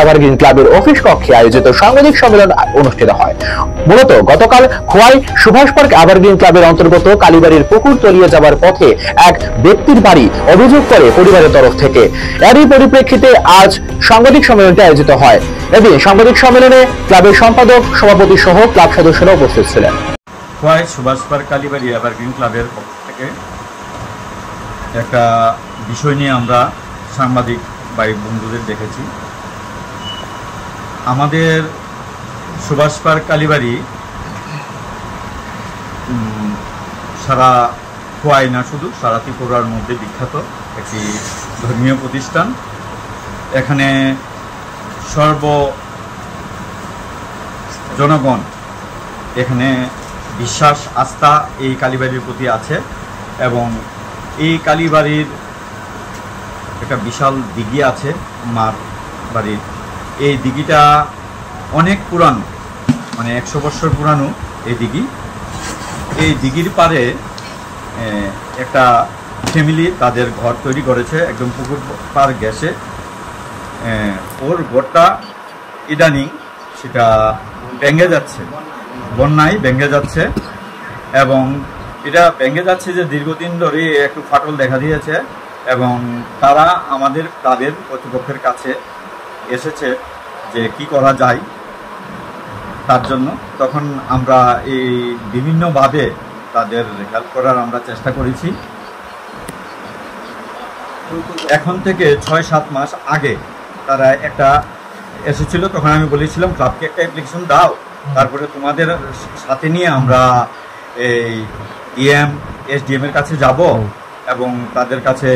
Evergreen ক্লাবের office কক্ষে আয়োজিত সাংবাদিক সম্মেলন অনুষ্ঠিত হয়। মূলত গতকাল খোয়াই সুভাষ পার্ক এভারগ্রিন ক্লাবের অন্তর্গত কালীবাড়ির পুকুর তলিয়ে যাবার পথে এক ব্যক্তির বাড়ি অভিযোগ করে পরিবারের তরফ থেকে। এরই পরিপ্রেক্ষিতে আজ সাংবাদিক সম্মেলনটি আয়োজিত হয়। এদিন সাংবাদিক সম্মেলনে ক্লাবের সম্পাদক, সভাপতি সহ ক্লাব সদস্যরা উপস্থিত ছিলেন। খোয়াই সুভাষ পার্ক কালীবাড়ি এভারগ্রিন ক্লাবের পক্ষ থেকে একটা বিষয় নিয়ে আমরা সাংবাদিক ভাই বন্ধুদের দেখেছি। আমাদের সুভাষ পার্ক কালীবাড়ি সারা খোয়াই না, শুধু সারা ত্রিপুরার মধ্যে বিখ্যাত একটি ধর্মীয় প্রতিষ্ঠান। এখানে জনগণ এখানে বিশ্বাস, আস্থা এই কালীবাড়ির প্রতি আছে এবং এই কালীবাড়ির একটা বিশাল দিঘি আছে মার বাড়ির। এই দিঘিটা অনেক পুরানো, মানে 100 বছর পুরানো এই দিঘি। এই দিঘির পারে একটা ফ্যামিলি তাদের ঘর তৈরি করেছে একদম পুকুর পার গ্যাসে। ওর ঘরটা ইদানিং সেটা ভেঙে যাচ্ছে, বন্যায় ভেঙে যাচ্ছে এবং এটা ভেঙে যাচ্ছে যে দীর্ঘদিন ধরে একটু ফাটল দেখা দিয়েছে এবং তারা আমাদের ক্লাবের কর্তৃপক্ষের কাছে এসেছে যে কি করা যায় তার জন্য। তখন আমরা এই বিভিন্নভাবে তাদের হেল্প করার আমরা চেষ্টা করেছি। এখন থেকে 6-7 মাস আগে তারা একটা এসেছিল, তখন আমি বলেছিলাম ক্লাবকে একটা অ্যাপ্লিকেশন দাও, তারপরে তোমাদের সাথে নিয়ে আমরা এই এসডিএম এর কাছে যাব এবং তাদের কাছে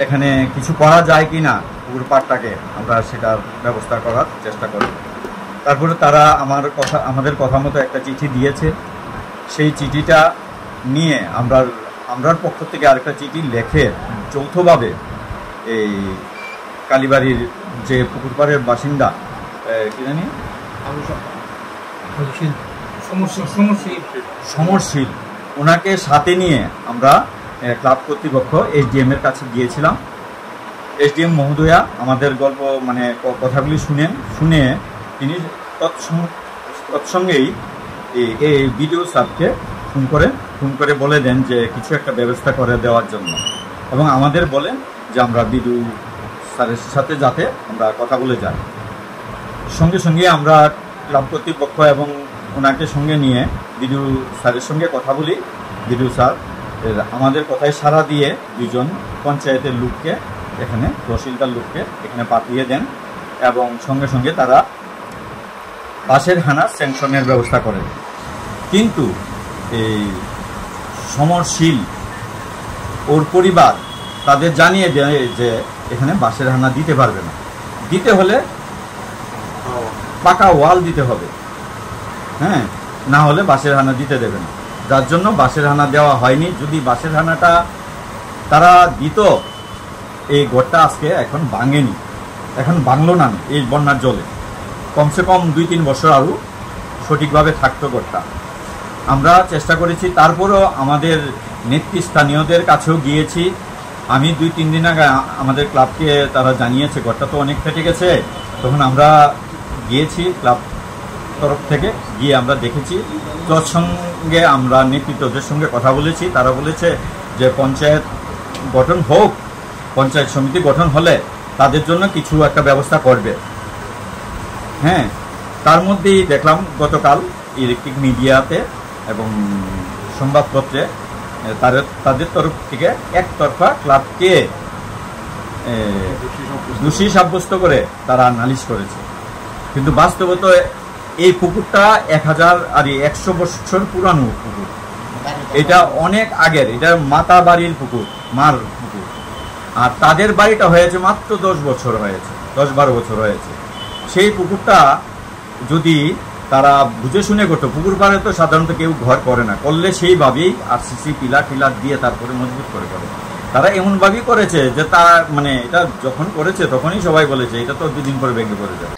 এখানে কিছু করা যায় কি না পুকুর পাড়টাকে আমরা সেটার ব্যবস্থা করার চেষ্টা করব। তারপরে তারা আমাদের কথা মতো একটা চিঠি দিয়েছে। সেই চিঠিটা নিয়ে আমরার পক্ষ থেকে আরেকটা চিঠি লেখে যৌথভাবে এই কালীবাড়ির যে পুকুর পাড়ের বাসিন্দা কি জানি সমরশীল, ওনাকে সাথে নিয়ে আমরা ক্লাব কর্তৃপক্ষ এসডিএম এর কাছে গিয়েছিলাম। এসডিএম মহোদয়া আমাদের গল্প মানে কথাগুলি শুনে তিনি তৎসঙ্গেই এই বিডিও সাহেবকে ফোন করে বলে দেন যে কিছু একটা ব্যবস্থা করে দেওয়ার জন্য এবং আমাদের বলেন যে আমরা বিডিও স্যারের সাথে যাতে আমরা কথা বলে যাই। সঙ্গে সঙ্গে আমরা ক্লাব কর্তৃপক্ষ এবং ওনাকে সঙ্গে নিয়ে বিডিও স্যারের সঙ্গে কথা বলি। বিডিও স্যার আমাদের কথায় সাড়া দিয়ে 2জন পঞ্চায়েতের লোককে এখানে, তহসিলদার লোককে এখানে পাঠিয়ে দেন এবং সঙ্গে সঙ্গে তারা বাঁশের হানা স্যাংশনের ব্যবস্থা করেন। কিন্তু এই সমরশীল ওর পরিবার তাদের জানিয়ে দেয় যে এখানে বাঁশের হানা দিতে পারবে না, দিতে হলে পাকা ওয়াল দিতে হবে, হ্যাঁ, না হলে বাঁশের হানা দিতে দেবে না। যার জন্য বাঁশের হানা দেওয়া হয়নি। যদি বাঁশের হানাটা তারা দিত এই ঘরটা আজকে এখন ভাঙেনি, এখন ভাঙলো না এই বন্যার জলে, কমসে কম 2-3 বছর আরও সঠিকভাবে থাকতো ঘরটা। আমরা চেষ্টা করেছি, তারপরেও আমাদের নেতৃস্থানীয়দের কাছেও গিয়েছি। আমি 2-3 দিন আগে আমাদের ক্লাবকে তারা জানিয়েছে ঘরটা তো অনেক ফেটে গেছে। তখন আমরা গিয়েছি ক্লাব তরফ থেকে, গিয়ে আমরা দেখেছি। তোর সঙ্গে আমরা নেতৃত্বদের সঙ্গে কথা বলেছি, তারা বলেছে যে পঞ্চায়েত গঠন হোক, পঞ্চায়েত সমিতি গঠন হলে তাদের জন্য কিছু একটা ব্যবস্থা করবে। হ্যাঁ, তার মধ্যেই দেখলাম গতকাল ইলেকট্রিক মিডিয়াতে এবং সংবাদপত্রে তাদের তরফ থেকে একতরফা ক্লাবকে দোষী সাব্যস্ত করে তারা নালিশ করেছে। কিন্তু বাস্তবত এই পুকুরটা 100 বছর পুরানো পুকুর, এটা অনেক আগের, এটা মাতা বাড়ির পুকুর, মার পুকুর। আর তাদের বাড়িটা হয়েছে মাত্র 10 বছর হয়েছে, 10-12 বছর হয়েছে। সেই পুকুরটা যদি তারা বুঝে শুনে করতো, পুকুর পাড়ে তো সাধারণত কেউ ঘর করে না, করলে সেইভাবেই আরসিসি পিলার দিয়ে তারপরে মজবুত করে। তারা এমনভাবেই করেছে যে তারা মানে এটা যখন করেছে তখনই সবাই বলেছে এটা তো 2 দিন পরে ভেঙে পড়ে যাবে।